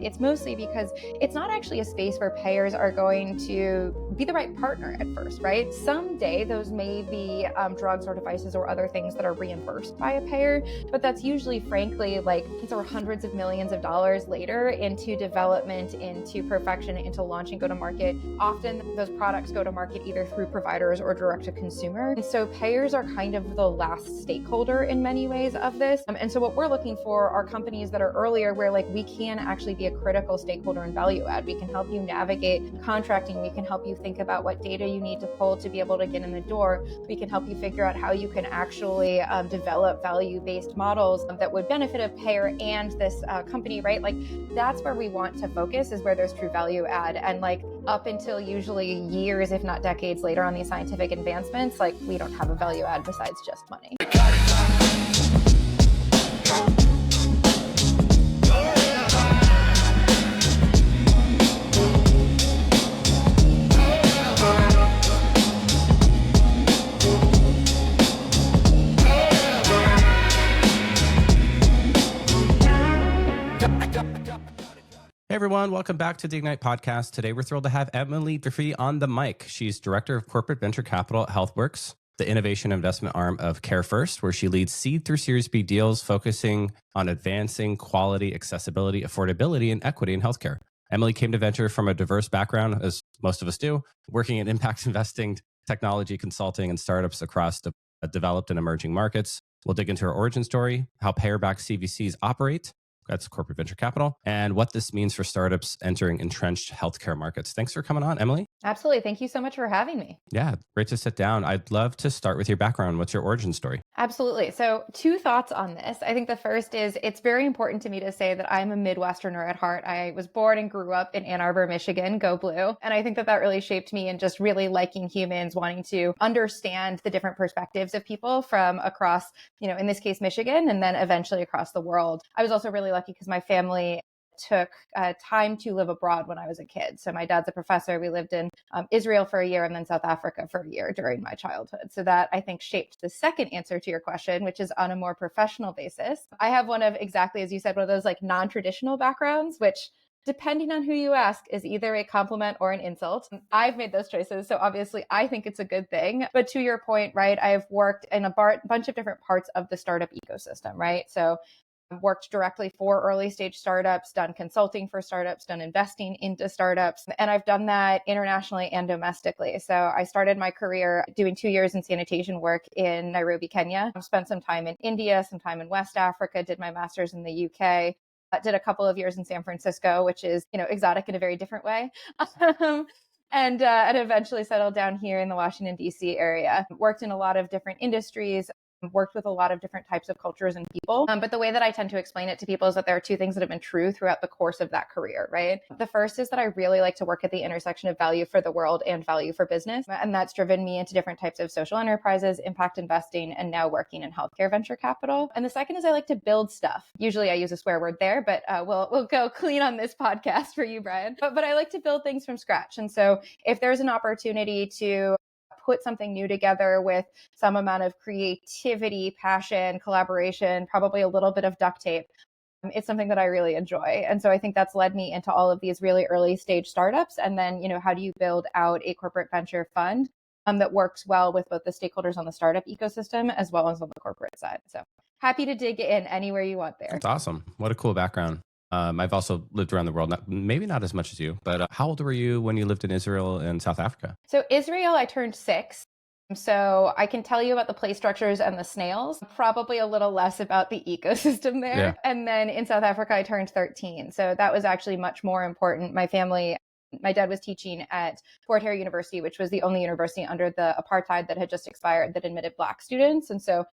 It's mostly because it's not actually a space where payers are going to be the right partner at first, right? Someday those may be drugs or devices or other things that are reimbursed by a payer, but that's usually, frankly, like these are hundreds of millions of dollars later into development, into perfection, into launch and go to market. Often those products go to market either through providers or direct to consumer. And so payers are kind of the last stakeholder in many ways of this. And so what we're looking for are companies that are earlier where like we can actually be a critical stakeholder in value add. We can help you navigate contracting. We can help you think about what data you need to pull to be able to get in the door. We can help you figure out how you can actually develop value-based models that would benefit a payer and this company, right? Like that's where we want to focus, is where there's true value add. And like up until usually years, if not decades later on these scientific advancements, like we don't have a value add besides just money. Hey everyone, welcome back to the Ignite podcast. Today we're thrilled to have Emily Durfee on the mic. She's Director of Corporate Venture Capital at Healthworx, the innovation investment arm of CareFirst, where she leads seed through Series B deals focusing on advancing quality, accessibility, affordability, and equity in healthcare. Emily came to venture from a diverse background, as most of us do, working in impact investing, technology consulting, and startups across the developed and emerging markets. We'll dig into her origin story, how payer-backed CVCs operate, that's corporate venture capital, and what this means for startups entering entrenched healthcare markets. Thanks for coming on, Emily. Absolutely. Thank you so much for having me. Yeah, great to sit down. I'd love to start with your background. What's your origin story? Absolutely. So 2 thoughts on this. I think the first is it's very important to me to say that I'm a Midwesterner at heart. I was born and grew up in Ann Arbor, Michigan, go blue. And I think that really shaped me in just really liking humans, wanting to understand the different perspectives of people from across, in this case, Michigan, and then eventually across the world. I was also really lucky because my family took time to live abroad when I was a kid. So my dad's a professor. We lived in Israel for a year and then South Africa for a year during my childhood. So that, I think, shaped the second answer to your question, which is on a more professional basis. I have one of, exactly as you said, one of those like non-traditional backgrounds, which depending on who you ask is either a compliment or an insult. I've made those choices. So obviously I think it's a good thing. But to your point, right, I've worked in a bunch of different parts of the startup ecosystem, right? So worked directly for early stage startups, done consulting for startups, done investing into startups. And I've done that internationally and domestically. So I started my career doing 2 years in sanitation work in Nairobi, Kenya. I've spent some time in India, some time in West Africa, did my master's in the UK. Did a couple of years in San Francisco, which is, exotic in a very different way. And eventually settled down here in the Washington, D.C. area. Worked in a lot of different industries, worked with a lot of different types of cultures and people. But the way that I tend to explain it to people is that there are 2 things that have been true throughout the course of that career, right? The first is that I really like to work at the intersection of value for the world and value for business. And that's driven me into different types of social enterprises, impact investing, and now working in healthcare venture capital. And the second is I like to build stuff. Usually I use a swear word there, but we'll go clean on this podcast for you, Brian. But I like to build things from scratch. And so if there's an opportunity to put something new together with some amount of creativity, passion, collaboration, probably a little bit of duct tape, it's something that I really enjoy. And so I think that's led me into all of these really early stage startups. And then, how do you build out a corporate venture fund that works well with both the stakeholders on the startup ecosystem as well as on the corporate side. So happy to dig in anywhere you want there. That's awesome. What a cool background. I've also lived around the world, maybe not as much as you, but how old were you when you lived in Israel and South Africa? So Israel, I turned 6. So I can tell you about the play structures and the snails, probably a little less about the ecosystem there. Yeah. And then in South Africa, I turned 13. So that was actually much more important. My dad was teaching at Fort Hare University, which was the only university under the apartheid that had just expired that admitted Black students. And so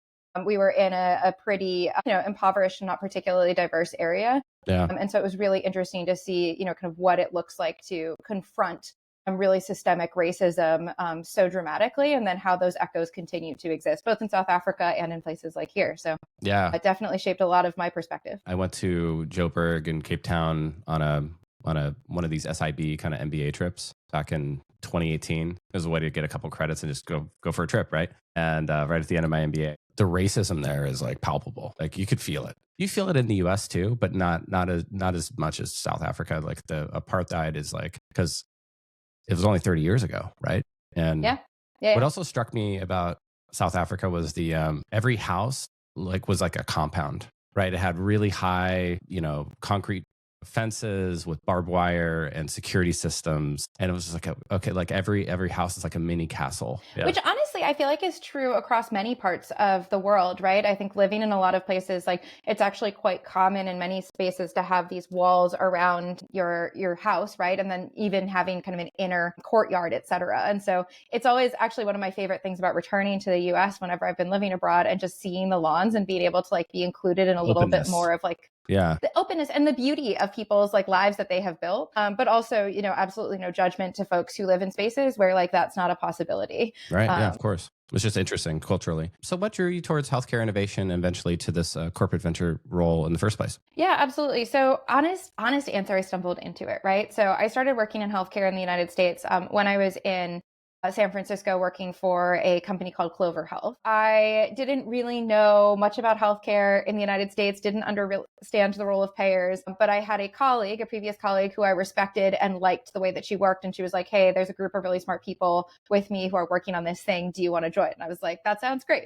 we were in a pretty, impoverished and not particularly diverse area. Yeah. And so it was really interesting to see, kind of what it looks like to confront really systemic racism so dramatically, and then how those echoes continue to exist, both in South Africa and in places like here. So yeah, it definitely shaped a lot of my perspective. I went to Joburg and Cape Town on one of these SIB kind of MBA trips back in 2018 as a way to get a couple credits and just go for a trip, right? And right at the end of my MBA, the racism there is like palpable. Like you could feel it. You feel it in the US too, but not as much as South Africa. Like the apartheid is like, because it was only 30 years ago, right? And what also struck me about South Africa was the every house was like a compound, right? It had really high, concrete fences with barbed wire and security systems, and it was just like every house is like a mini castle. Which honestly I feel like is true across many parts of the world, right? I think living in a lot of places, like it's actually quite common in many spaces to have these walls around your house, right? And then even having kind of an inner courtyard, et cetera. And so it's always actually one of my favorite things about returning to the US whenever I've been living abroad and just seeing the lawns and being able to like be included in a little bit more of like the openness and the beauty of people's like lives that they have built. But also, absolutely no judgment to folks who live in spaces where like that's not a possibility. Right. Yeah, of course. It's just interesting culturally. So what drew you towards healthcare innovation and eventually to this corporate venture role in the first place? Yeah, absolutely. So honest answer, I stumbled into it, right? So I started working in healthcare in the United States when I was in San Francisco working for a company called Clover Health. I didn't really know much about healthcare in the United States, didn't understand the role of payers, but I had a previous colleague who I respected and liked the way that she worked. And she was like, hey, there's a group of really smart people with me who are working on this thing. Do you want to join? And I was like, that sounds great.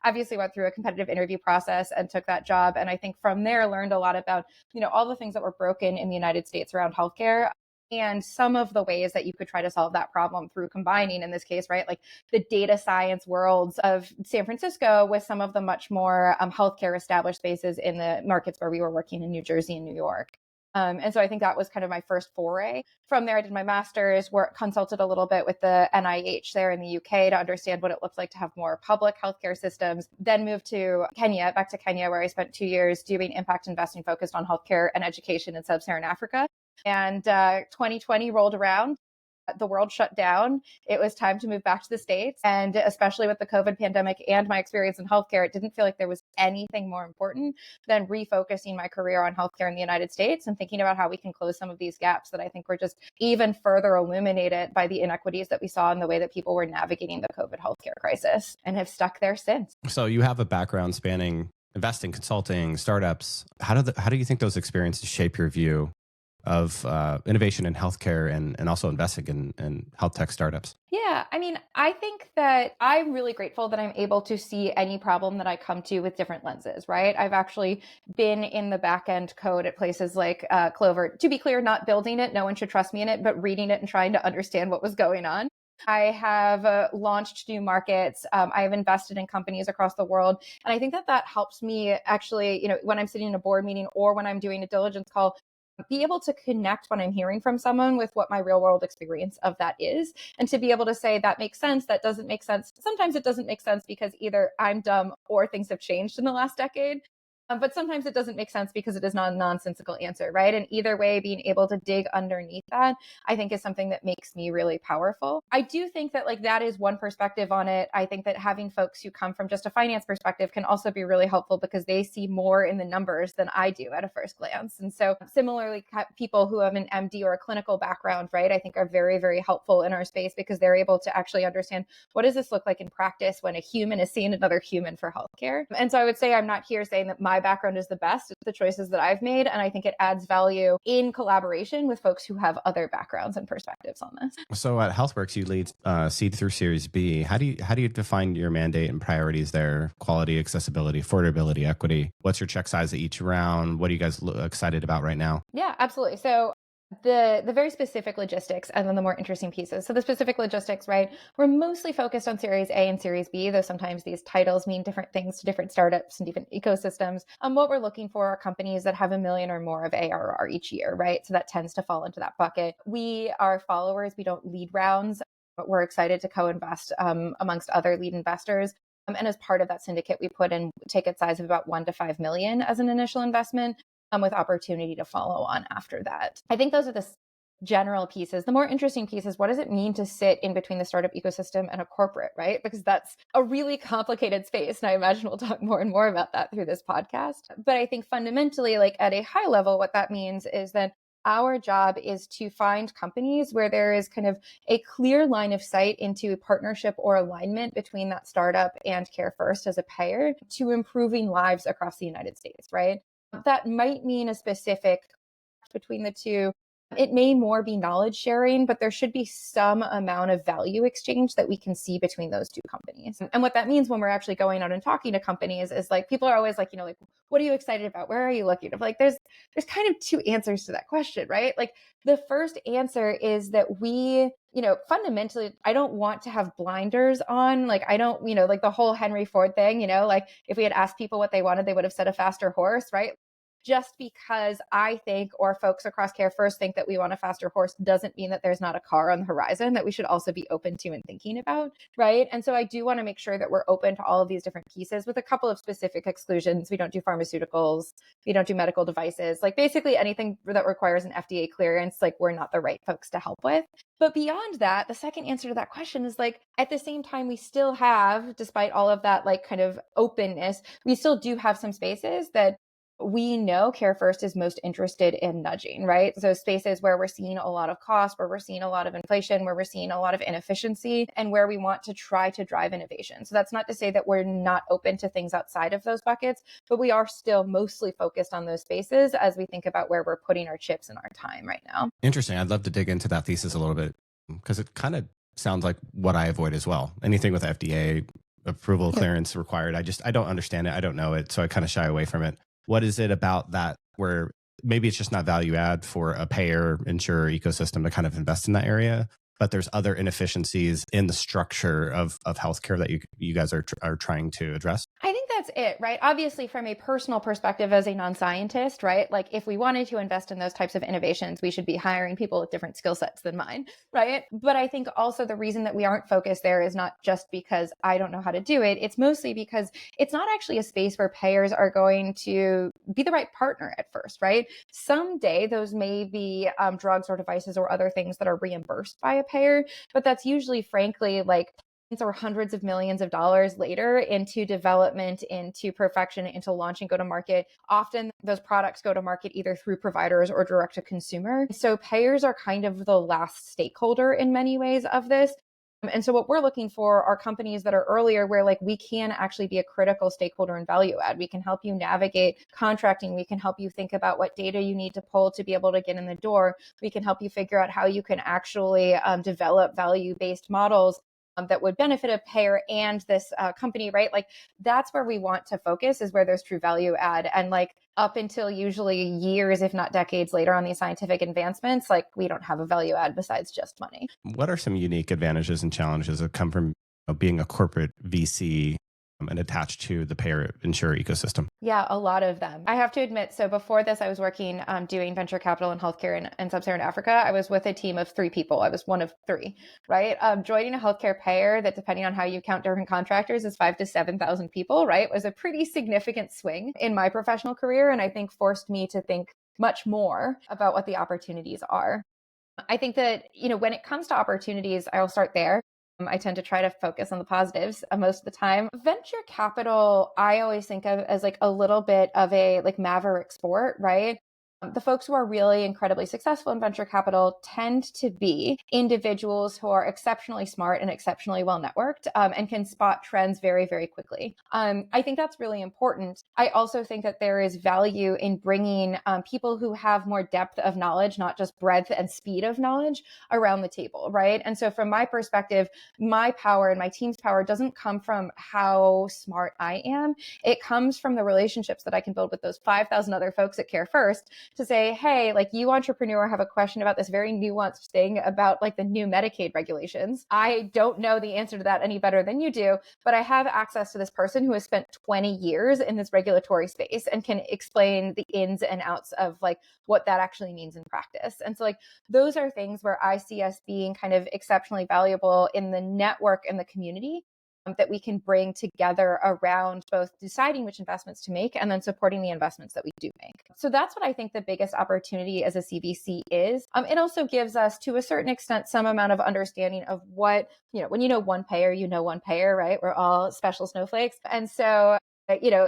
Obviously went through a competitive interview process and took that job. And I think from there learned a lot about, all the things that were broken in the United States around healthcare and some of the ways that you could try to solve that problem through combining, in this case, right, like the data science worlds of San Francisco with some of the much more healthcare established spaces in the markets where we were working in New Jersey and New York. And so I think that was kind of my first foray. From there, I did my master's, consulted a little bit with the NIH there in the UK to understand what it looked like to have more public healthcare systems. Then moved to back to Kenya, where I spent 2 years doing impact investing focused on healthcare and education in Sub-Saharan Africa. And 2020 rolled around. The world shut down. It was time to move back to the States. And especially with the COVID pandemic and my experience in healthcare, it didn't feel like there was anything more important than refocusing my career on healthcare in the United States and thinking about how we can close some of these gaps that I think were just even further illuminated by the inequities that we saw in the way that people were navigating the COVID healthcare crisis, and have stuck there since. So you have a background spanning investing, consulting, startups. How do you think those experiences shape your view of innovation in healthcare and also investing in health tech startups? Yeah, I mean, I think that I'm really grateful that I'm able to see any problem that I come to with different lenses, right? I've actually been in the back end code at places like Clover. To be clear, not building it, no one should trust me in it, but reading it and trying to understand what was going on. I have launched new markets. I have invested in companies across the world. And I think that helps me actually, when I'm sitting in a board meeting or when I'm doing a diligence call, be able to connect what I'm hearing from someone with what my real world experience of that is. And to be able to say that makes sense, that doesn't make sense. Sometimes it doesn't make sense because either I'm dumb or things have changed in the last decade. But sometimes it doesn't make sense because it is not a nonsensical answer, right? And either way, being able to dig underneath that, I think is something that makes me really powerful. I do think that that is one perspective on it. I think that having folks who come from just a finance perspective can also be really helpful because they see more in the numbers than I do at a first glance. And so similarly, people who have an MD or a clinical background, right, I think are very, very helpful in our space because they're able to actually understand what does this look like in practice when a human is seeing another human for healthcare. And so I would say I'm not here saying that my background is the best. It's the choices that I've made. And I think it adds value in collaboration with folks who have other backgrounds and perspectives on this. So at Healthworx, you lead seed through Series B. How do you define your mandate and priorities there? Quality, accessibility, affordability, equity. What's your check size at each round? What are you guys excited about right now? Yeah, absolutely. So the very specific logistics and then the more interesting pieces. So the specific logistics, right? We're mostly focused on Series A and Series B, though sometimes these titles mean different things to different startups and different ecosystems. What we're looking for are companies that have $1 million or more of ARR each year, right? So that tends to fall into that bucket. We are followers. We don't lead rounds, but we're excited to co-invest amongst other lead investors. And as part of that syndicate, we put in ticket size of about 1 to 5 million as an initial investment. With opportunity to follow on after that. I think those are the general pieces. The more interesting piece is what does it mean to sit in between the startup ecosystem and a corporate, right? Because that's a really complicated space. And I imagine we'll talk more and more about that through this podcast. But I think fundamentally, at a high level, what that means is that Our job is to find companies where there is kind of a clear line of sight into a partnership or alignment between that startup and CareFirst as a payer to improving lives across the United States, right? That might mean a specific between the two. It may more be knowledge sharing, but there should be some amount of value exchange that we can see between those two companies. And what that means when we're actually going out and talking to companies is like, people are always like, like, what are you excited about? Where are you looking? Like, there's kind of two answers to that question, right? Like, the first answer is that we, fundamentally, I don't want to have blinders on. Like, I don't, like the whole Henry Ford thing, like if we had asked people what they wanted, they would have said a faster horse, right? Just because I think, or folks across CareFirst think that we want a faster horse doesn't mean that there's not a car on the horizon that we should also be open to and thinking about, right? And so I do want to make sure that we're open to all of these different pieces with a couple of specific exclusions. We don't do pharmaceuticals. We don't do medical devices. Like basically anything that requires an FDA clearance, like we're not the right folks to help with. But beyond that, the second answer to that question is like, at the same time, we still have, despite all of that, like kind of openness, we still do have some spaces that we know CareFirst is most interested in nudging, right? So spaces where we're seeing a lot of cost, where we're seeing a lot of inflation, where we're seeing a lot of inefficiency, and where we want to try to drive innovation. So that's not to say that we're not open to things outside of those buckets, but we are still mostly focused on those spaces as we think about where we're putting our chips and our time right now. Interesting. I'd love to dig into that thesis a little bit because it kind of sounds like what I avoid as well. Anything with FDA approval clearance required, I don't understand it. I don't know it. So I kind of shy away from it. What is it about that where maybe it's just not value add for a payer insurer ecosystem to kind of invest in that area, but there's other inefficiencies in the structure of healthcare that you guys are trying to address? I think that's it, right? Obviously, from a personal perspective as a non-scientist, right? Like if we wanted to invest in those types of innovations, we should be hiring people with different skill sets than mine, right? But I think also the reason that we aren't focused there is not just because I don't know how to do it. It's mostly because it's not actually a space where payers are going to be the right partner at first, right? Someday those may be drugs or devices or other things that are reimbursed by a payer, but that's usually, frankly, like or hundreds of millions of dollars later into development, into perfection, into launch and go to market. Often those products go to market either through providers or direct to consumer. So payers are kind of the last stakeholder in many ways of this. And so what we're looking for are companies that are earlier where like we can actually be a critical stakeholder in value add. We can help you navigate contracting. We can help you think about what data you need to pull to be able to get in the door. We can help you figure out how you can actually develop value-based models that would benefit a payer and this company, right? Like that's where we want to focus, is where there's true value add. And like up until usually years, if not decades later on these scientific advancements, like we don't have a value add besides just money. What are some unique advantages and challenges that come from being a corporate VC and attached to the payer insurer ecosystem? Yeah, a lot of them. I have to admit, so before this, I was working doing venture capital and healthcare in Sub-Saharan Africa. I was with a team of 3 people. I was one of 3, right? Joining a healthcare payer that, depending on how you count different contractors, is 5,000 to 7,000 people, right? Was a pretty significant swing in my professional career. And I think forced me to think much more about what the opportunities are. I think that, when it comes to opportunities, I'll start there. I tend to try to focus on the positives most of the time. Venture capital, I always think of as like a little bit of a like maverick sport, right? The folks who are really incredibly successful in venture capital tend to be individuals who are exceptionally smart and exceptionally well networked and can spot trends very, very quickly. I think that's really important. I also think that there is value in bringing people who have more depth of knowledge, not just breadth and speed of knowledge, around the table, right? And so from my perspective, my power and my team's power doesn't come from how smart I am. It comes from the relationships that I can build with those 5,000 other folks at CareFirst to say, hey, like you entrepreneur have a question about this very nuanced thing about like the new Medicaid regulations. I don't know the answer to that any better than you do, but I have access to this person who has spent 20 years in this regulatory space and can explain the ins and outs of like what that actually means in practice. And so like those are things where I see us being kind of exceptionally valuable in the network and the community that we can bring together around both deciding which investments to make and then supporting the investments that we do make. So that's what I think the biggest opportunity as a CVC is. It also gives us, to a certain extent, some amount of understanding of what, when you know one payer, right? We're all special snowflakes. And so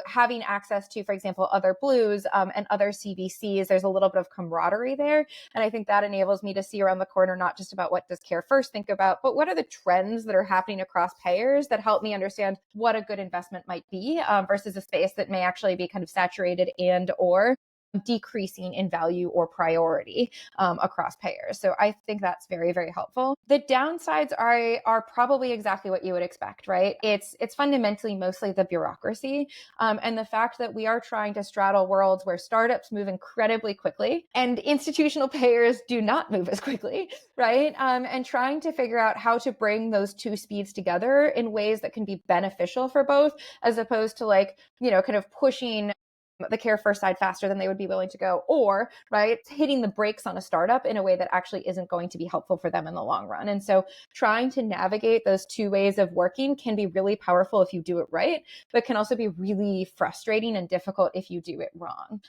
having access to, for example, other blues and other CVCs, there's a little bit of camaraderie there. And I think that enables me to see around the corner, not just about what does CareFirst think about, but what are the trends that are happening across payers that help me understand what a good investment might be versus a space that may actually be kind of saturated and or decreasing in value or priority across payers. So I think that's very, very helpful. The downsides are probably exactly what you would expect, right? It's fundamentally mostly the bureaucracy and the fact that we are trying to straddle worlds where startups move incredibly quickly and institutional payers do not move as quickly, right? And trying to figure out how to bring those two speeds together in ways that can be beneficial for both, as opposed to kind of pushing the CareFirst side faster than they would be willing to go, or hitting the brakes on a startup in a way that actually isn't going to be helpful for them in the long run. And so trying to navigate those two ways of working can be really powerful if you do it right, but can also be really frustrating and difficult if you do it wrong.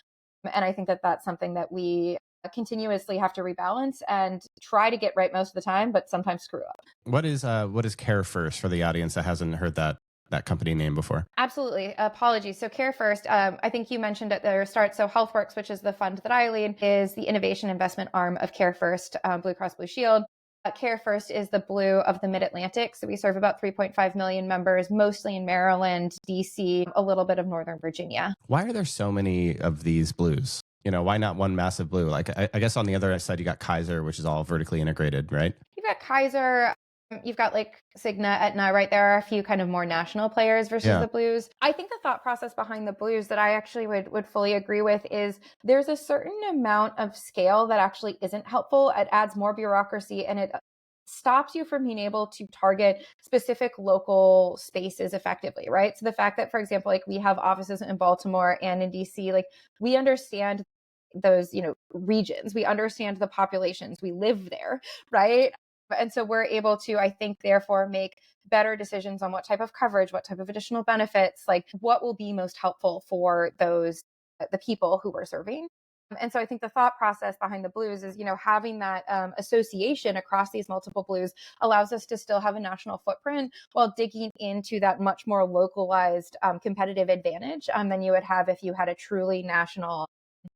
And I think that that's something that we continuously have to rebalance and try to get right most of the time, but sometimes screw up. What is CareFirst for the audience that hasn't heard that company name before? Absolutely. Apologies. So CareFirst, I think you mentioned at the start. So Healthworx, which is the fund that I lead, is the innovation investment arm of CareFirst BlueCross BlueShield. CareFirst is the blue of the Mid-Atlantic. So we serve about 3.5 million members, mostly in Maryland, DC, a little bit of Northern Virginia. Why are there so many of these blues? Why not one massive blue? Like, I guess on the other side, you got Kaiser, which is all vertically integrated, right? You've got Kaiser. You've got Cigna, Aetna, right? There are a few kind of more national players versus the blues. I think the thought process behind the blues that I actually would fully agree with is there's a certain amount of scale that actually isn't helpful. It adds more bureaucracy and it stops you from being able to target specific local spaces effectively, right? So the fact that, for example, we have offices in Baltimore and in DC, we understand those, regions, we understand the populations, we live there, right? And so we're able to, I think, therefore make better decisions on what type of coverage, what type of additional benefits, what will be most helpful for the people who we're serving. And so I think the thought process behind the blues is, having that association across these multiple blues allows us to still have a national footprint while digging into that much more localized competitive advantage than you would have if you had a truly national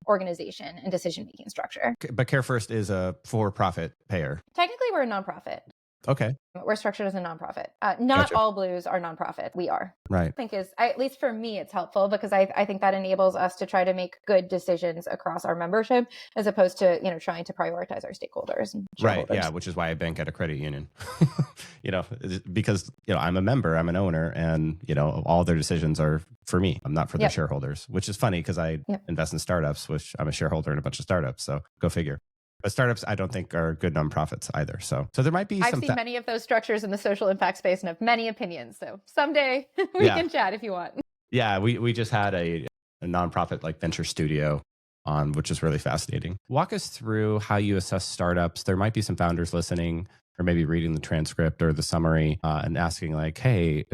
organization and decision-making structure. But CareFirst is a for-profit payer. Technically, we're a nonprofit. Okay. We're structured as a nonprofit. Not Gotcha. all blues are nonprofit. We are. Right. I think at least for me, it's helpful because I think that enables us to try to make good decisions across our membership as opposed to, trying to prioritize our stakeholders. And right. Yeah. Which is why I bank at a credit union, because, I'm a member, I'm an owner, and, all their decisions are for me. I'm not for the shareholders, which is funny because I invest in startups, which I'm a shareholder in a bunch of startups. So go figure. But startups, I don't think are good nonprofits either. So there might be I've seen many of those structures in the social impact space and have many opinions. So someday we can chat if you want. Yeah, we just had a nonprofit venture studio on, which is really fascinating. Walk us through how you assess startups. There might be some founders listening or maybe reading the transcript or the summary and asking hey,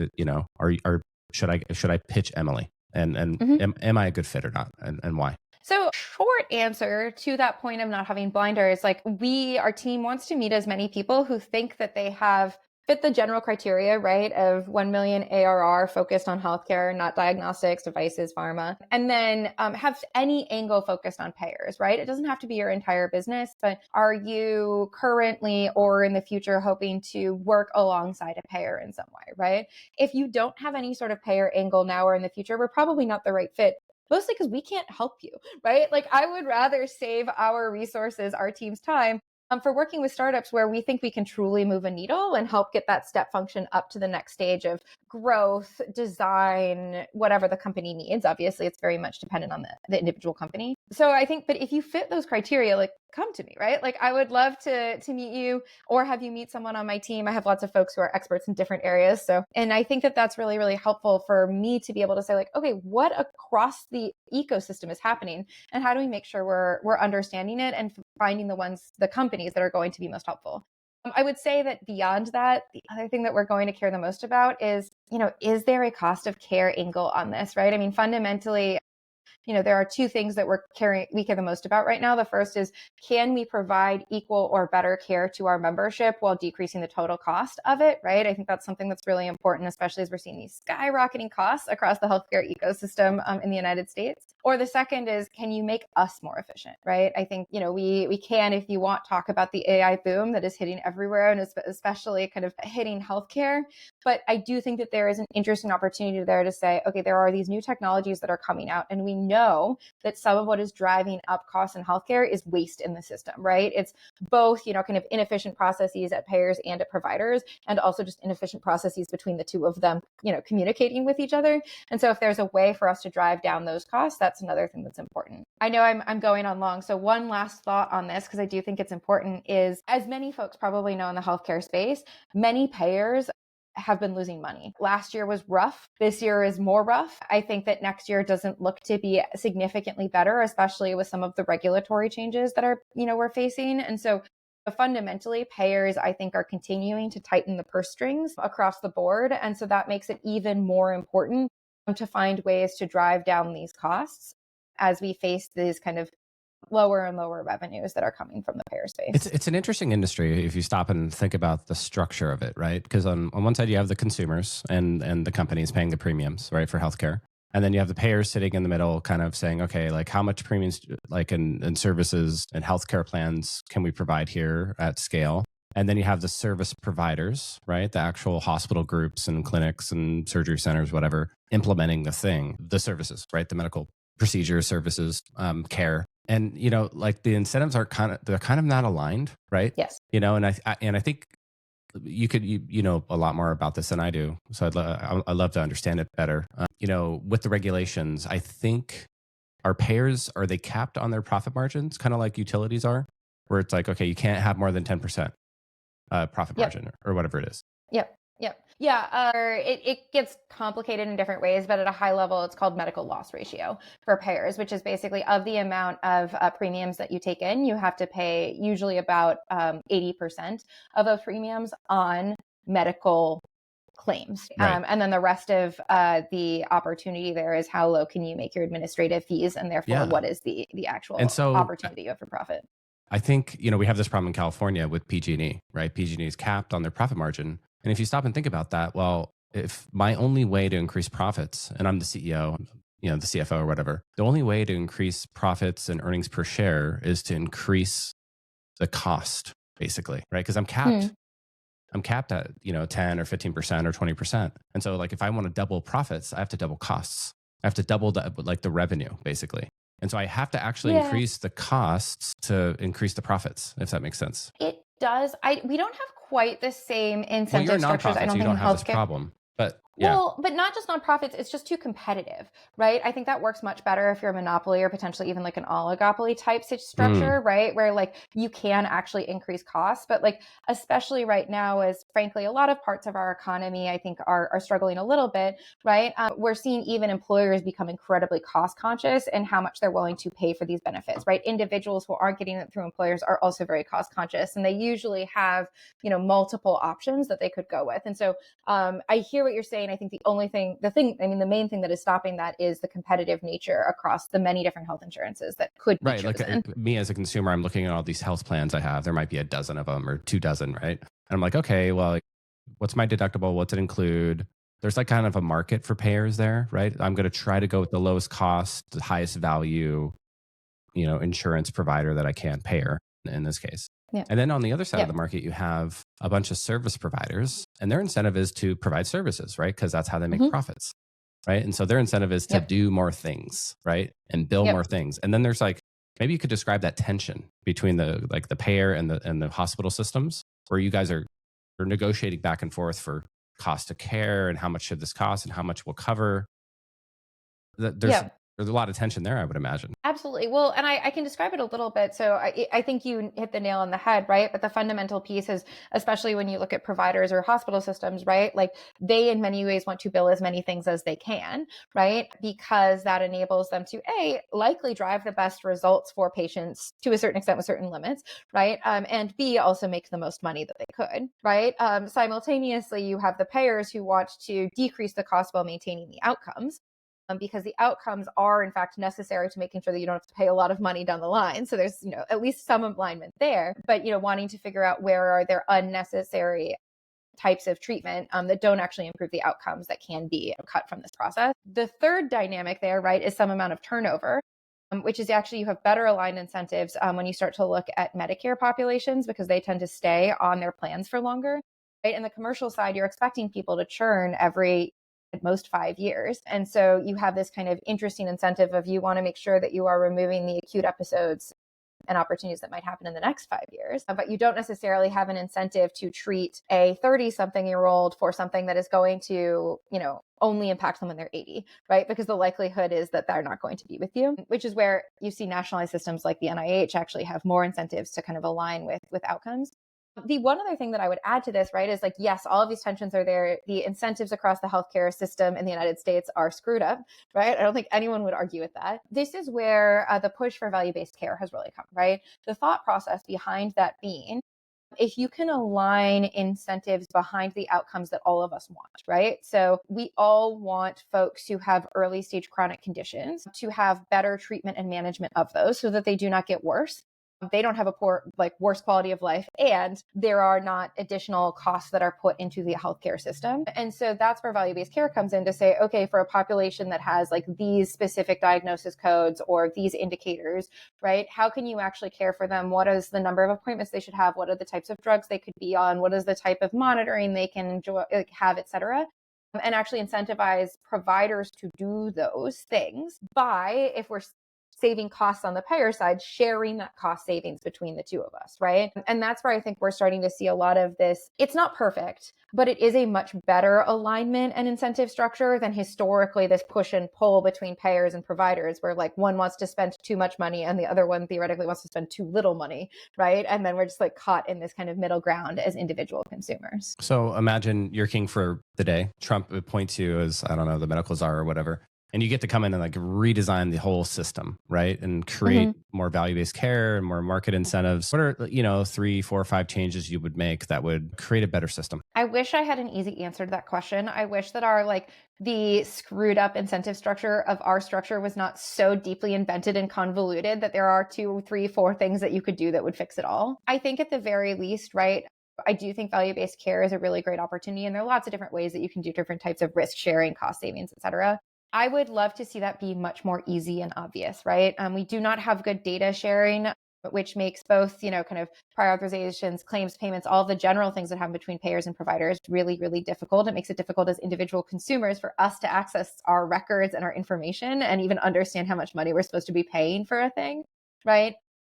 should I pitch Emily? And am I a good fit or not? And why? So short answer to that point of not having blinders, our team wants to meet as many people who think that they have fit the general criteria, right, of 1 million ARR focused on healthcare, not diagnostics, devices, pharma, and then have any angle focused on payers, right? It doesn't have to be your entire business, but are you currently or in the future hoping to work alongside a payer in some way, right? If you don't have any sort of payer angle now or in the future, we're probably not the right fit. Mostly because we can't help you, right? I would rather save our resources, our team's time for working with startups where we think we can truly move a needle and help get that step function up to the next stage of growth, design, whatever the company needs. Obviously, it's very much dependent on the individual company. So I think, but if you fit those criteria, come to me, right? I would love to meet you or have you meet someone on my team. I have lots of folks who are experts in different areas. And I think that that's really, really helpful for me to be able to say okay, what across the ecosystem is happening and how do we make sure we're understanding it and finding the companies that are going to be most helpful. I would say that beyond that, the other thing that we're going to care the most about is, is there a cost of care angle on this, right? I mean, fundamentally, there are two things that we care the most about right now. The first is, can we provide equal or better care to our membership while decreasing the total cost of it, right? I think that's something that's really important, especially as we're seeing these skyrocketing costs across the healthcare ecosystem in the United States. Or the second is, can you make us more efficient, right? I think, we can, if you want, talk about the AI boom that is hitting everywhere and especially kind of hitting healthcare. But I do think that there is an interesting opportunity there to say, okay, there are these new technologies that are coming out, and we know that some of what is driving up costs in healthcare is waste in the system, right? It's both, kind of inefficient processes at payers and at providers, and also just inefficient processes between the two of them, communicating with each other. And so if there's a way for us to drive down those costs, that's another thing that's important. I know I'm going on long. So one last thought on this, because I do think it's important, is, as many folks probably know in the healthcare space, many payers have been losing money. Last year was rough. This year is more rough. I think that next year doesn't look to be significantly better, especially with some of the regulatory changes that are, we're facing. And so fundamentally, payers, I think, are continuing to tighten the purse strings across the board. And so that makes it even more important to find ways to drive down these costs as we face these kind of lower and lower revenues that are coming from the payer space. It's an interesting industry if you stop and think about the structure of it, right? Because on one side you have the consumers and the companies paying the premiums, right, for healthcare. And then you have the payers sitting in the middle kind of saying, okay, like how much premiums like in services and healthcare plans can we provide here at scale? And then you have the service providers, right? The actual hospital groups and clinics and surgery centers, whatever, implementing the services, right? The medical procedures, services, care. And, like the incentives they're kind of not aligned, right? Yes. And I think you know a lot more about this than I do. So I'd love to understand it better. With the regulations, I think are they capped on their profit margins, kind of like utilities are, where it's like, okay, you can't have more than 10% profit margin or whatever it is. Yep. Yeah. It gets complicated in different ways, but at a high level, it's called medical loss ratio for payers, which is basically of the amount of premiums that you take in, you have to pay usually about 80% of those premiums on medical claims. Right. And then the rest of the opportunity there is how low can you make your administrative fees, and therefore what is the actual opportunity you have for profit. I think, we have this problem in California with PG&E, right? PG&E is capped on their profit margin. And if you stop and think about that, well, if my only way to increase profits, and I'm the CEO, the CFO or whatever, the only way to increase profits and earnings per share is to increase the cost, basically, right? Because I'm capped. I'm capped at, 10 or 15% or 20%. And so like, if I want to double profits, I have to double costs. I have to double the revenue, basically. And so I have to actually increase the costs to increase the profits, if that makes sense. It does. We don't have quite the same incentive structures. I don't think you don't have this healthcare problem. But yeah. Well, but not just nonprofits. It's just too competitive, right? I think that works much better if you're a monopoly or potentially even like an oligopoly type structure, right? Where like you can actually increase costs, but like especially right now, as frankly a lot of parts of our economy I think are struggling a little bit, right? We're seeing even employers become incredibly cost conscious in how much they're willing to pay for these benefits, right? Individuals who aren't getting it through employers are also very cost conscious, and they usually have multiple options that they could go with. And so I hear what you're saying. I think the main thing that is stopping that is the competitive nature across the many different health insurances that could be chosen. Like me as a consumer, I'm looking at all these health plans I have. There might be a dozen of them or 24, right? And I'm like, okay, well, like, what's my deductible? What's it include? There's like kind of a market for payers there, right? I'm going to try to go with the lowest cost, the highest value, insurance provider that I can, payer in this case. Yeah. And then on the other side of the market, you have a bunch of service providers, and their incentive is to provide services, right? Because that's how they make profits, right? And so their incentive is to do more things, right? And build more things. And then there's like, maybe you could describe that tension between the payer and the hospital systems, where you guys are negotiating back and forth for cost of care and how much should this cost and how much will cover. There's a lot of tension there, I would imagine. Absolutely. Well, and I can describe it a little bit. So I think you hit the nail on the head, right? But the fundamental piece is, especially when you look at providers or hospital systems, right? Like they in many ways want to bill as many things as they can, right? Because that enables them to likely drive the best results for patients to a certain extent with certain limits, right? And B, also make the most money that they could, right? Simultaneously, you have the payers who want to decrease the cost while maintaining the outcomes. because the outcomes are in fact necessary to making sure that you don't have to pay a lot of money down the line. So there's, at least some alignment there, but, wanting to figure out where are there unnecessary types of treatment that don't actually improve the outcomes that can be cut from this process. The third dynamic there, right, is some amount of turnover, which is actually you have better aligned incentives when you start to look at Medicare populations because they tend to stay on their plans for longer. Right? In the commercial side, you're expecting people to churn every at most 5 years. And so you have this kind of interesting incentive of you want to make sure that you are removing the acute episodes and opportunities that might happen in the next 5 years. But you don't necessarily have an incentive to treat a 30-something-year-old for something that is going to, only impact them when they're 80, right? Because the likelihood is that they're not going to be with you, which is where you see nationalized systems like the NIH actually have more incentives to kind of align with outcomes. The one other thing that I would add to this, right, is like, yes, all of these tensions are there. The incentives across the healthcare system in the United States are screwed up, right? I don't think anyone would argue with that. This is where the push for value-based care has really come, right? The thought process behind that being, if you can align incentives behind the outcomes that all of us want, right? So we all want folks who have early stage chronic conditions to have better treatment and management of those so that they do not get worse. They don't have worse quality of life, and there are not additional costs that are put into the healthcare system. And so that's where value-based care comes in to say, okay, for a population that has like these specific diagnosis codes or these indicators, right? How can you actually care for them? What is the number of appointments they should have? What are the types of drugs they could be on? What is the type of monitoring they can have, et cetera? And actually incentivize providers to do those things by, if we're saving costs on the payer side, sharing that cost savings between the two of us, right? And that's where I think we're starting to see a lot of this. It's not perfect, but it is a much better alignment and incentive structure than historically this push and pull between payers and providers, where like one wants to spend too much money and the other one theoretically wants to spend too little money, right? And then we're just like caught in this kind of middle ground as individual consumers. So imagine you're king for the day. Trump appoints you as, I don't know, the medical czar or whatever. And you get to come in and like redesign the whole system, right? And create more value-based care and more market incentives. What are, 3, 4, 5 changes you would make that would create a better system? I wish I had an easy answer to that question. I wish that our the screwed up incentive structure of our structure was not so deeply invented and convoluted that there are 2, 3, 4 things that you could do that would fix it all. I think at the very least, right, I do think value-based care is a really great opportunity. And there are lots of different ways that you can do different types of risk sharing, cost savings, et cetera. I would love to see that be much more easy and obvious, right? We do not have good data sharing, which makes both, kind of prior authorizations, claims, payments, all the general things that happen between payers and providers really, really difficult. It makes it difficult as individual consumers for us to access our records and our information and even understand how much money we're supposed to be paying for a thing, right?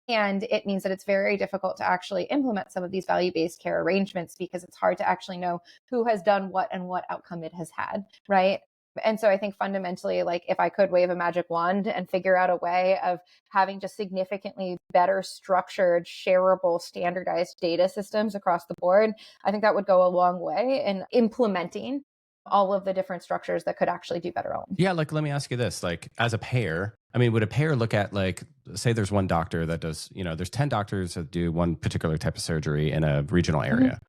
And it means that it's very difficult to actually implement some of these value-based care arrangements because it's hard to actually know who has done what and what outcome it has had, right? And so I think fundamentally, if I could wave a magic wand and figure out a way of having just significantly better structured, shareable, standardized data systems across the board, I think that would go a long way in implementing all of the different structures that could actually do better. Yeah, let me ask you this, as a payer, would a payer look at say there's one doctor that does, there's 10 doctors that do one particular type of surgery in a regional area.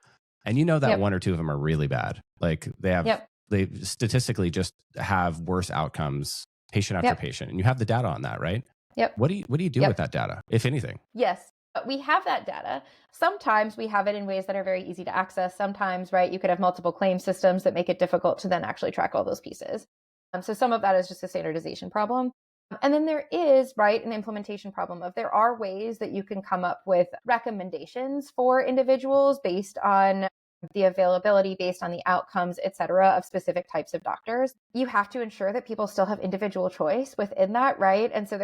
And that one or two of them are really bad. They have they statistically just have worse outcomes patient after patient. And you have the data on that, right? Yep. What do you do with that data, if anything? Yes. We have that data. Sometimes we have it in ways that are very easy to access. Sometimes, right, you could have multiple claim systems that make it difficult to then actually track all those pieces. So some of that is just a standardization problem. And then there is, right, an implementation problem of there are ways that you can come up with recommendations for individuals based on the availability, based on the outcomes, et cetera, of specific types of doctors. You have to ensure that people still have individual choice within that, right? And so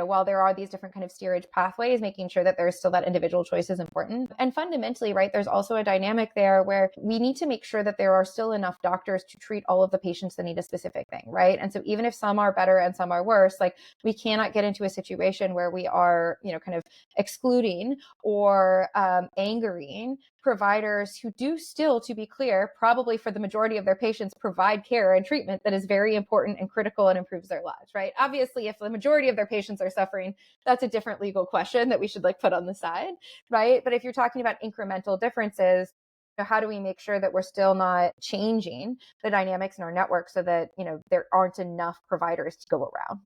while there are these different kind of steerage pathways, making sure that there's still that individual choice is important. And fundamentally, right, there's also a dynamic there where we need to make sure that there are still enough doctors to treat all of the patients that need a specific thing, right? And so even if some are better and some are worse, we cannot get into a situation where we are, kind of excluding or angering providers who do still, to be clear, probably for the majority of their patients, provide care and treatment that is very important and critical and improves their lives, right? Obviously, if the majority of their patients are suffering, that's a different legal question that we should put on the side, right? But if you're talking about incremental differences, how do we make sure that we're still not changing the dynamics in our network so that, there aren't enough providers to go around?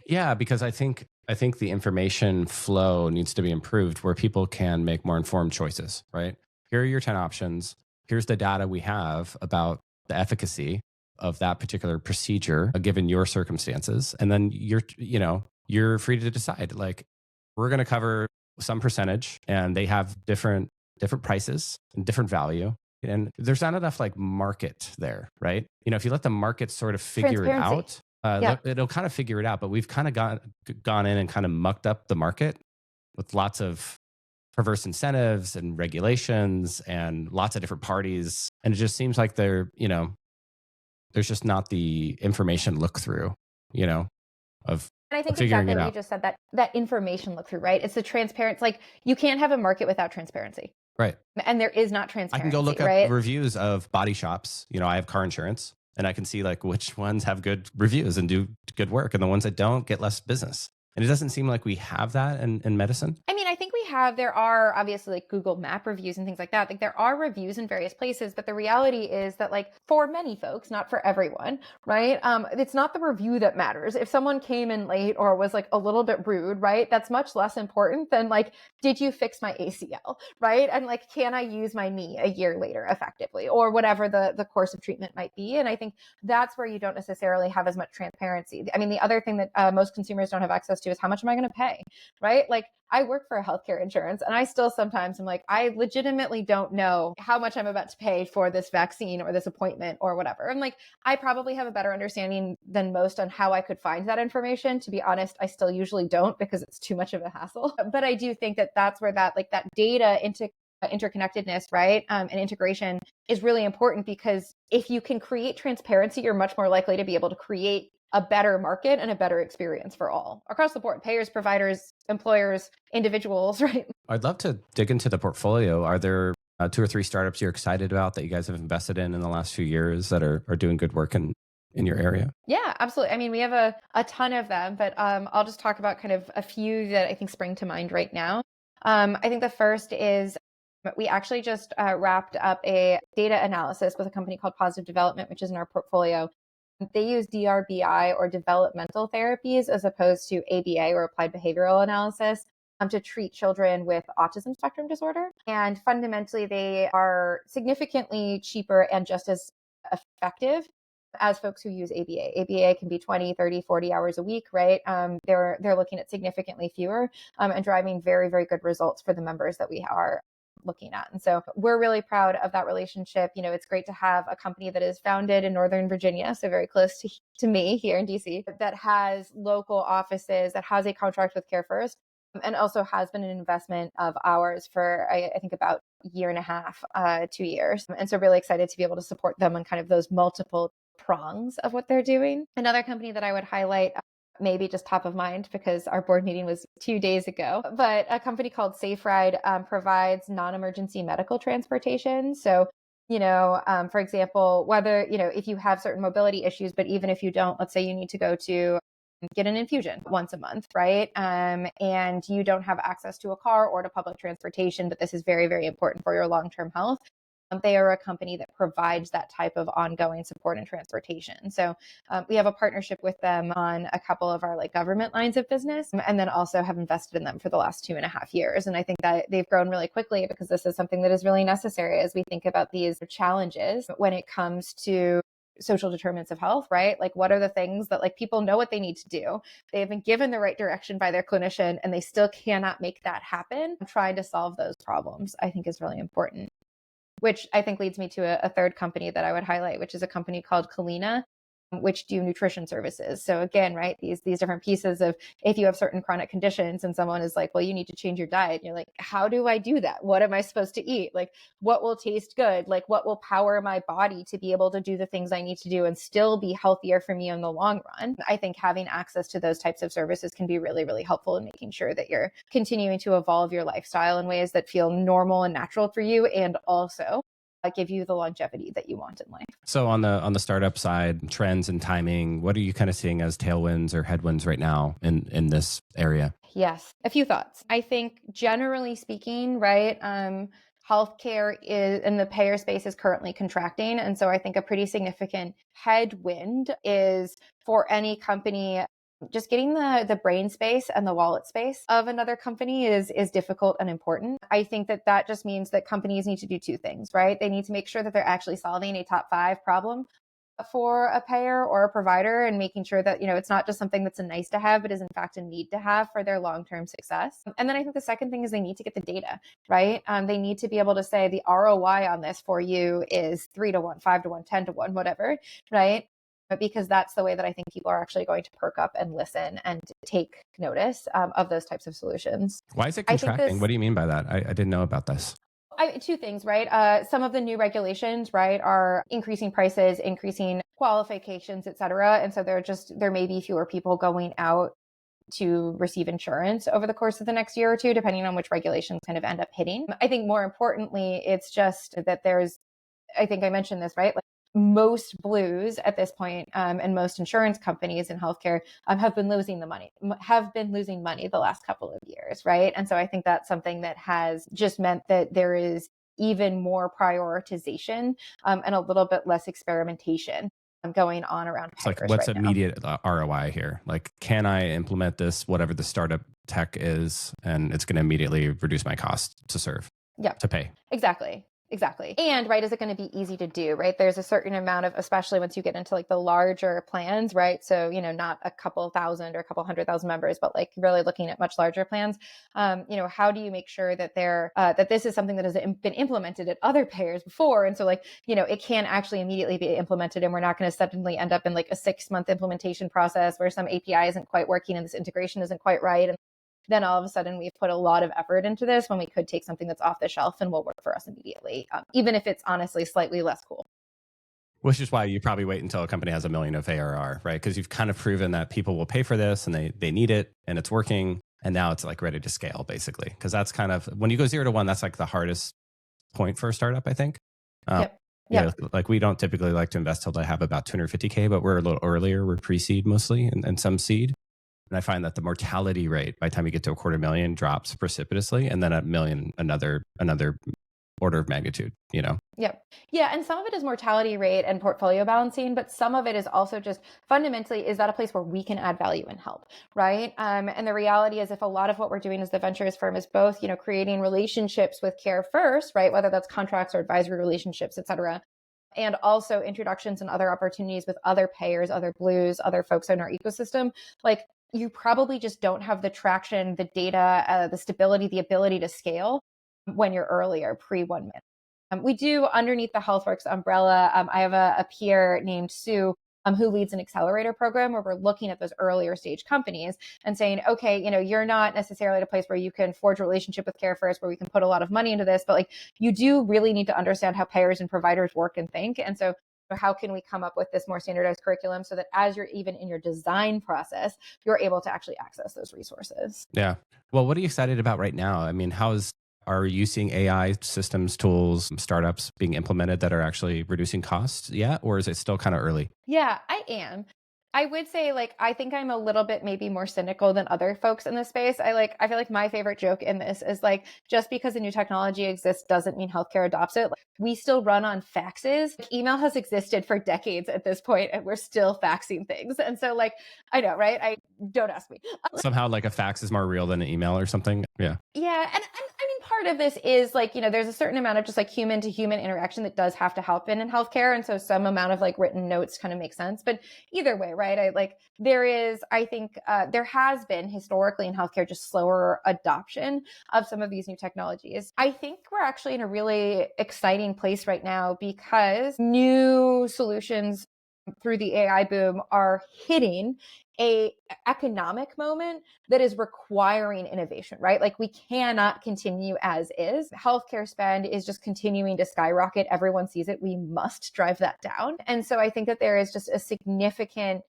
Yeah, because I think the information flow needs to be improved where people can make more informed choices, right? Here are your 10 options. Here's the data we have about the efficacy of that particular procedure given your circumstances. And then you're free to decide, like, we're going to cover some percentage and they have different prices and different value. And there's not enough like market there, right? If you let the market sort of figure it Transparency. out, it'll kind of figure it out. But we've kind of gone in and kind of mucked up the market with lots of perverse incentives and regulations and lots of different parties. And it just seems like there's just not the information look through, of And I think figuring exactly it what out. you just said, that information look through, right? It's the transparency. Like, you can't have a market without transparency. Right. And there is not transparency. I can go look right? up reviews of body shops. I have car insurance and I can see like which ones have good reviews and do good work and the ones that don't get less business. And it doesn't seem like we have that in medicine. I mean, I think there are obviously like Google Map reviews and things like that. Like, there are reviews in various places, but the reality is that, like, for many folks, not for everyone, right? It's not the review that matters. If someone came in late or was like a little bit rude, right? That's much less important than like, did you fix my ACL, right? And like, can I use my knee a year later effectively, or whatever the course of treatment might be? And I think that's where you don't necessarily have as much transparency. I mean, the other thing that most consumers don't have access to is, how much am I going to pay, right? Like, I work for a healthcare insurance and I still sometimes am like, I legitimately don't know how much I'm about to pay for this vaccine or this appointment or whatever. I'm like, I probably have a better understanding than most on how I could find that information. To be honest, I still usually don't because it's too much of a hassle. But I do think that that's where that data interconnectedness, right? And integration is really important, because if you can create transparency, you're much more likely to be able to create a better market and a better experience for all across the board: payers, providers, employers, individuals, right? I'd love to dig into the portfolio. Are there 2 or 3 startups you're excited about that you guys have invested in the last few years that are doing good work in your area? Yeah, absolutely. I mean, we have a ton of them, but I'll just talk about kind of a few that I think spring to mind right now. I think the first is, we actually just wrapped up a data analysis with a company called Positive Development, which is in our portfolio. They use DRBI, or developmental therapies, as opposed to ABA, or applied behavioral analysis, to treat children with autism spectrum disorder. And fundamentally, they are significantly cheaper and just as effective as folks who use ABA. ABA can be 20, 30, 40 hours a week, right? They're looking at significantly fewer and driving very, very good results for the members that we are looking at. And so we're really proud of that relationship. It's great to have a company that is founded in Northern Virginia, so very close to me here in DC, that has local offices, that has a contract with CareFirst, and also has been an investment of ours for, I think, about a year and a half, 2 years. And so really excited to be able to support them on kind of those multiple prongs of what they're doing. Another company that I would highlight, maybe just top of mind because our board meeting was 2 days ago, but a company called SafeRide provides non-emergency medical transportation. So, for example, whether, if you have certain mobility issues, but even if you don't, let's say you need to go to get an infusion once a month, right? And you don't have access to a car or to public transportation, but this is very, very important for your long-term health. They are a company that provides that type of ongoing support and transportation. So we have a partnership with them on a couple of our government lines of business, and then also have invested in them for the last 2.5 years. And I think that they've grown really quickly because this is something that is really necessary as we think about these challenges when it comes to social determinants of health, right? Like, what are the things that people know what they need to do? They have been given the right direction by their clinician and they still cannot make that happen. Trying to solve those problems, I think, is really important. Which I think leads me to a third company that I would highlight, which is a company called Kalina, which do nutrition services. So again, right, these different pieces of, if you have certain chronic conditions and someone is like, well, you need to change your diet. And you're like, how do I do that? What am I supposed to eat? Like, what will taste good? Like, what will power my body to be able to do the things I need to do and still be healthier for me in the long run? I think having access to those types of services can be really, really helpful in making sure that you're continuing to evolve your lifestyle in ways that feel normal and natural for you, and also give you the longevity that you want in life. So on the startup side, trends and timing, what are you kind of seeing as tailwinds or headwinds right now in this area? Yes, a few thoughts. I think generally speaking, right, healthcare is in the payer space is currently contracting. And so I think a pretty significant headwind is for any company just getting the brain space and the wallet space of another company is difficult and important. I think that just means that companies need to do two things, right? They need to make sure that they're actually solving a top 5 problem for a payer or a provider and making sure that, it's not just something that's a nice to have, but is in fact a need to have for their long-term success. And then I think the second thing is they need to get the data, right? They need to be able to say the ROI on this for you is 3 to 1, 5 to 1, 10 to 1, whatever, right? Because that's the way that I think people are actually going to perk up and listen and take notice of those types of solutions. Why is it contracting? What do you mean by that? I didn't know about this. Two things, right? Some of the new regulations, right, are increasing prices, increasing qualifications, et cetera. And so there may be fewer people going out to receive insurance over the course of the next year or two, depending on which regulations kind of end up hitting. I think more importantly, it's just that I think I mentioned this, right? Like most Blues at this point, and most insurance companies in healthcare have been losing money the last couple of years, right? And so I think that's something that has just meant that there is even more prioritization and a little bit less experimentation going on around payers. It's like, what's right immediate ROI here? Like, can I implement this, whatever the startup tech is, and it's going to immediately reduce my cost to serve, to pay? Exactly. And right, is it going to be easy to do, right? There's a certain amount of, especially once you get into like the larger plans, right? So, not a couple thousand or a couple 100,000 members, but like really looking at much larger plans. How do you make sure that that this is something that has been implemented at other payers before? And so like, it can actually immediately be implemented, and we're not going to suddenly end up in like a 6-month implementation process where some API isn't quite working and this integration isn't quite right. And then all of a sudden we've put a lot of effort into this when we could take something that's off the shelf and will work for us immediately, even if it's honestly slightly less cool. Which is why you probably wait until a company has $1 million of ARR, right? Because you've kind of proven that people will pay for this and they need it and it's working. And now it's like ready to scale, basically. Because that's kind of, when you go 0 to 1, that's like the hardest point for a startup, I think. Like we don't typically like to invest till they have about 250K, but we're a little earlier. We're pre-seed mostly and some seed. And I find that the mortality rate by the time you get to $250,000 drops precipitously, and then at $1 million, another order of magnitude, Yep. Yeah. And some of it is mortality rate and portfolio balancing, but some of it is also just fundamentally, is that a place where we can add value and help, right? And the reality is, if a lot of what we're doing as the ventures firm is both, creating relationships with CareFirst, right? Whether that's contracts or advisory relationships, et cetera, and also introductions and other opportunities with other payers, other Blues, other folks in our ecosystem, like you probably just don't have the traction, the data, the stability, the ability to scale when you're earlier, pre-1 million. We do underneath the Healthworx umbrella. I have a peer named Sue who leads an accelerator program where we're looking at those earlier stage companies and saying, okay, you're not necessarily at a place where you can forge a relationship with CareFirst where we can put a lot of money into this, but like you do really need to understand how payers and providers work and think. And so how can we come up with this more standardized curriculum so that as you're even in your design process, you're able to actually access those resources? Yeah. Well, what are you excited about right now? I mean, are you seeing AI systems, tools, startups being implemented that are actually reducing costs yet? Or is it still kind of early? Yeah, I am. I would say I think I'm a little bit maybe more cynical than other folks in this space. I feel like my favorite joke in this is just because a new technology exists doesn't mean healthcare adopts it. We still run on faxes. Email has existed for decades at this point, and we're still faxing things. And so I know, right? Don't ask me. Somehow a fax is more real than an email or something. Yeah. Yeah. And I mean, part of this is there's a certain amount of just human to human interaction that does have to happen in healthcare. And so some amount of written notes kind of makes sense. But either way, right? There has been historically in healthcare just slower adoption of some of these new technologies. I think we're actually in a really exciting place right now because new solutions through the AI boom are hitting a economic moment that is requiring innovation, right? We cannot continue as is. Healthcare spend is just continuing to skyrocket. Everyone sees it. We must drive that down. And so I think that there is just a significant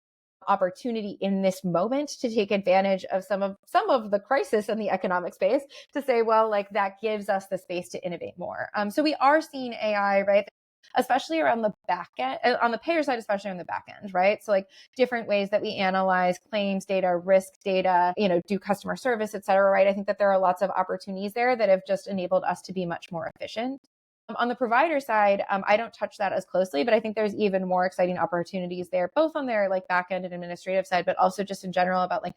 opportunity in this moment to take advantage of some of the crisis in the economic space to say, well, that gives us the space to innovate more. So we are seeing AI, right? especially around the back end, on the payer side, especially on the back end, right? So like different ways that we analyze claims data, risk data, do customer service, et cetera, right? I think that there are lots of opportunities there that have just enabled us to be much more efficient. On the provider side, I don't touch that as closely, but I think there's even more exciting opportunities there, both on their like back end and administrative side, but also just in general about like,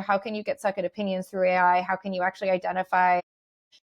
how can you get second opinions through AI? How can you actually identify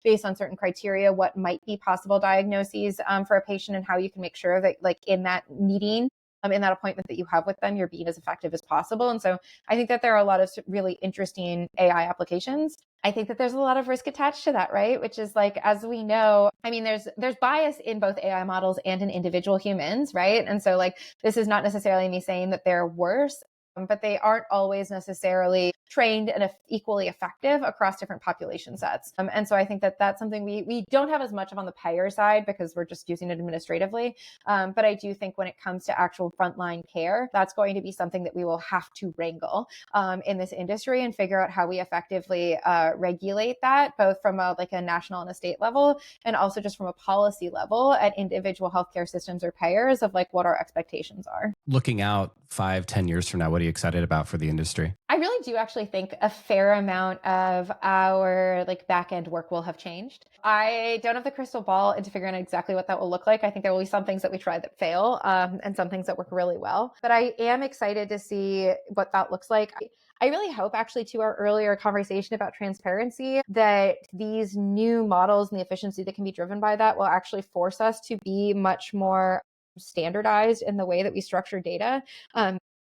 based on certain criteria what might be possible diagnoses for a patient, and how you can make sure that like in that meeting, in that appointment that you have with them, you're being as effective as possible. And so I think that there are a lot of really interesting AI applications. I think that there's a lot of risk attached to that, right? Which is like, as we know, I mean, there's bias in both AI models and in individual humans, right? And so like, this is not necessarily me saying that they're worse, but they aren't always necessarily trained and equally effective across different population sets. And so I think that that's something we don't have as much of on the payer side because we're just using it administratively. But I do think when it comes to actual frontline care, that's going to be something that we will have to wrangle in this industry and figure out how we effectively regulate that, both from a national and a state level, and also just from a policy level at individual healthcare systems or payers of like what our expectations are. Looking out 5-10 years from now, what are you excited about for the industry? I really do actually think a fair amount of our back end work will have changed. I don't have the crystal ball into figuring out exactly what that will look like. I think there will be some things that we try that fail and some things that work really well. But I am excited to see what that looks like. I really hope, actually, to our earlier conversation about transparency, that these new models and the efficiency that can be driven by that will actually force us to be much more standardized in the way that we structure data,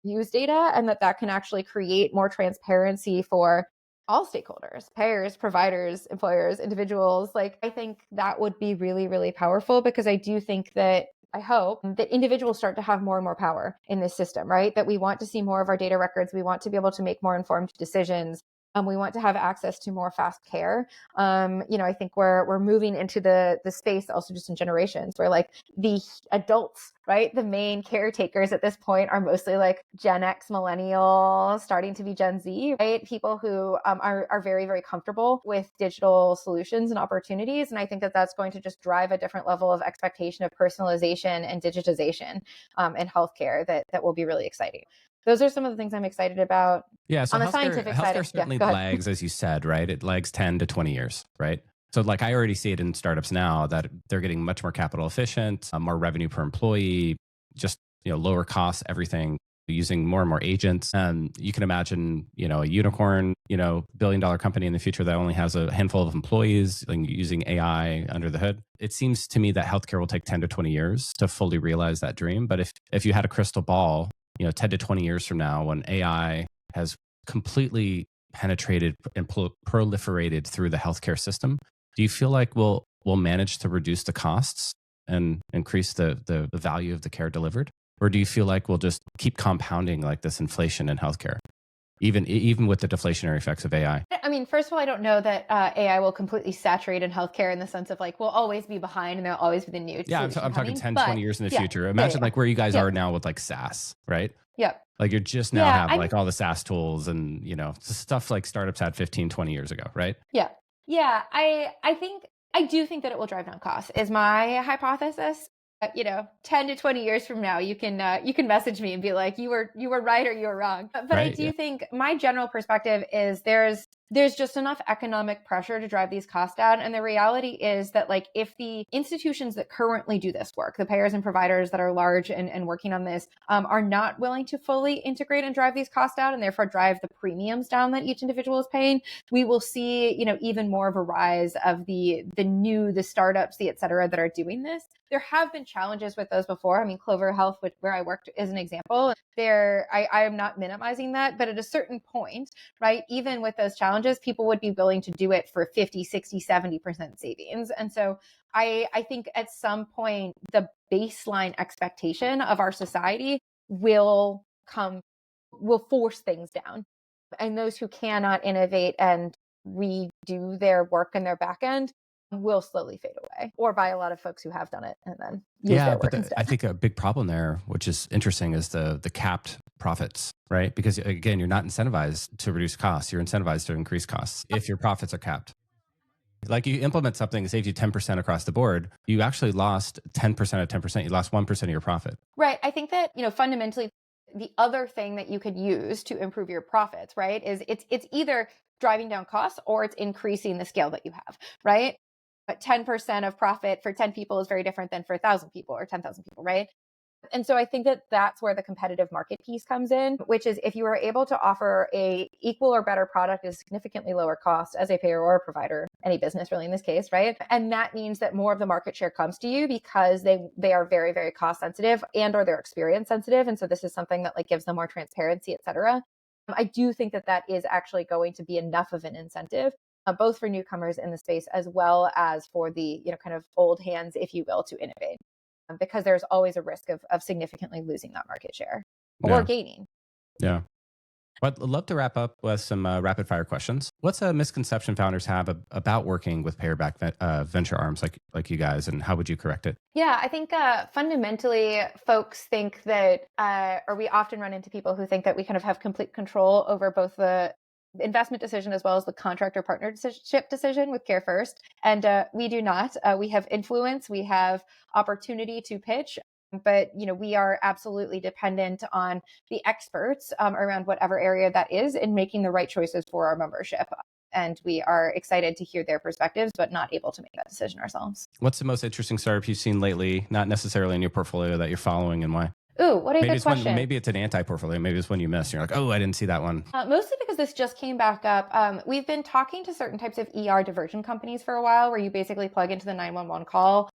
use data, and that can actually create more transparency for all stakeholders, payers, providers, employers, individuals. Like, I think that would be really, really powerful, because I do think that I hope that individuals start to have more and more power in this system, right? That we want to see more of our data records. We want to be able to make more informed decisions. We want to have access to more fast care. I think we're moving into the space also just in generations where like the adults, right? The main caretakers at this point are mostly like Gen X, millennial, starting to be Gen Z, right? People who are very, very comfortable with digital solutions and opportunities. And I think that that's going to just drive a different level of expectation of personalization and digitization in healthcare that will be really exciting. Those are some of the things I'm excited about. Yeah, so on the scientific side, healthcare certainly lags, as you said, right? It lags 10 to 20 years, right? So like I already see it in startups now that they're getting much more capital efficient, more revenue per employee, just lower costs, everything, using more and more agents. And you can imagine, a unicorn, billion-dollar company in the future that only has a handful of employees using AI under the hood. It seems to me that healthcare will take 10 to 20 years to fully realize that dream. But if you had a crystal ball, 10 to 20 years from now, when AI has completely penetrated and proliferated through the healthcare system, do you feel like we'll manage to reduce the costs and increase the value of the care delivered? Or do you feel like we'll just keep compounding like this inflation in healthcare, even with the deflationary effects of AI? I mean, first of all, I don't know that AI will completely saturate in healthcare in the sense of like, we'll always be behind and there'll always be the new I'm talking coming, 10, 20 years in the future. Imagine like where you guys are now with like SaaS, right? Yep. Like you're just now have like all the SaaS tools and, stuff like startups had 15, 20 years ago, right? Yeah. Yeah. I do think that it will drive down costs is my hypothesis. 10 to 20 years from now, you can message me and be like, you were right or you were wrong. But right, I do think my general perspective is there's just enough economic pressure to drive these costs down. And the reality is that like if the institutions that currently do this work, the payers and providers that are large and working on this are not willing to fully integrate and drive these costs down and therefore drive the premiums down that each individual is paying, we will see, even more of a rise of the startups, et cetera, that are doing this. There have been challenges with those before. I mean, Clover Health, where I worked, is an example. I am not minimizing that, but at a certain point, right, even with those challenges, people would be willing to do it for 50, 60, 70% savings. And so I think at some point, the baseline expectation of our society will force things down. And those who cannot innovate and redo their work in their back end will slowly fade away, or by a lot of folks who have done it and then use their work instead. I think a big problem there, which is interesting, is the capped profits, right? Because again, you're not incentivized to reduce costs. You're incentivized to increase costs if your profits are capped. Like you implement something that saves you 10% across the board, you actually lost 10% of 10%. You lost 1% of your profit. Right. I think that, fundamentally, the other thing that you could use to improve your profits, right, is it's either driving down costs or it's increasing the scale that you have, right? But 10% of profit for 10 people is very different than for 1,000 people or 10,000 people, right? And so I think that that's where the competitive market piece comes in, which is if you are able to offer a equal or better product at a significantly lower cost as a payer or a provider, any business really in this case, right? And that means that more of the market share comes to you because they are very, very cost sensitive and or they're experience sensitive. And so this is something that like gives them more transparency, et cetera. I do think that that is actually going to be enough of an incentive, both for newcomers in the space as well as for the, kind of old hands, if you will, to innovate. Because there's always a risk of significantly losing that market share or gaining. Yeah. I'd love to wrap up with some rapid fire questions. What's a misconception founders have about working with payer-backed venture arms like you guys, and how would you correct it? Yeah, I think fundamentally folks think that, or we often run into people who think that we kind of have complete control over both the investment decision as well as the contract or partnership decision with CareFirst. And we do not. We have influence, we have opportunity to pitch, but we are absolutely dependent on the experts around whatever area that is in making the right choices for our membership. And we are excited to hear their perspectives, but not able to make that decision ourselves. What's the most interesting startup you've seen lately, not necessarily in your portfolio, that you're following, and why? Ooh, what a good question. Maybe it's an anti-portfolio. Maybe it's one you missed. You're like, oh, I didn't see that one. Mostly because this just came back up. We've been talking to certain types of ER diversion companies for a while, where you basically plug into the 911 call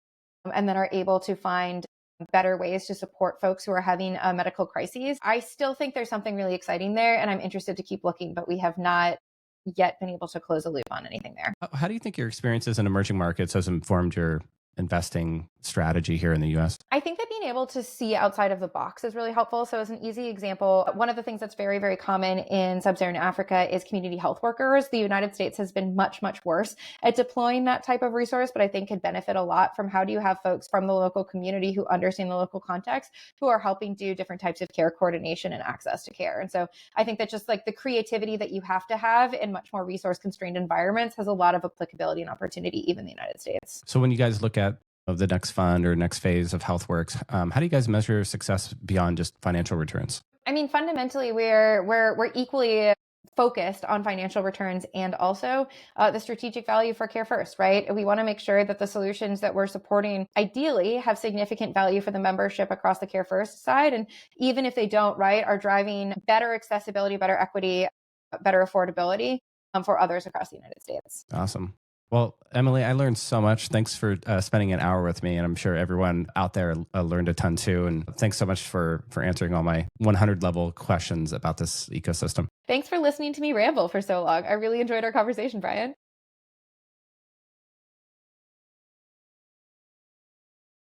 and then are able to find better ways to support folks who are having medical crises. I still think there's something really exciting there, and I'm interested to keep looking, but we have not yet been able to close a loop on anything there. How do you think your experiences in emerging markets has informed your investing strategy here in the US? I think that being able to see outside of the box is really helpful. So as an easy example, one of the things that's very, very common in Sub-Saharan Africa is community health workers. The United States has been much, much worse at deploying that type of resource, but I think could benefit a lot from how do you have folks from the local community who understand the local context, who are helping do different types of care coordination and access to care. And so I think that just like the creativity that you have to have in much more resource constrained environments has a lot of applicability and opportunity, even in the United States. So when you guys look at the next fund or next phase of Healthworx, how do you guys measure success beyond just financial returns? I mean, fundamentally, we're equally focused on financial returns and also the strategic value for CareFirst, right? We want to make sure that the solutions that we're supporting ideally have significant value for the membership across the CareFirst side. And even if they don't, right, are driving better accessibility, better equity, better affordability for others across the United States. Awesome. Well, Emily, I learned so much. Thanks for spending an hour with me. And I'm sure everyone out there learned a ton too. And thanks so much for answering all my 100 level questions about this ecosystem. Thanks for listening to me ramble for so long. I really enjoyed our conversation, Brian.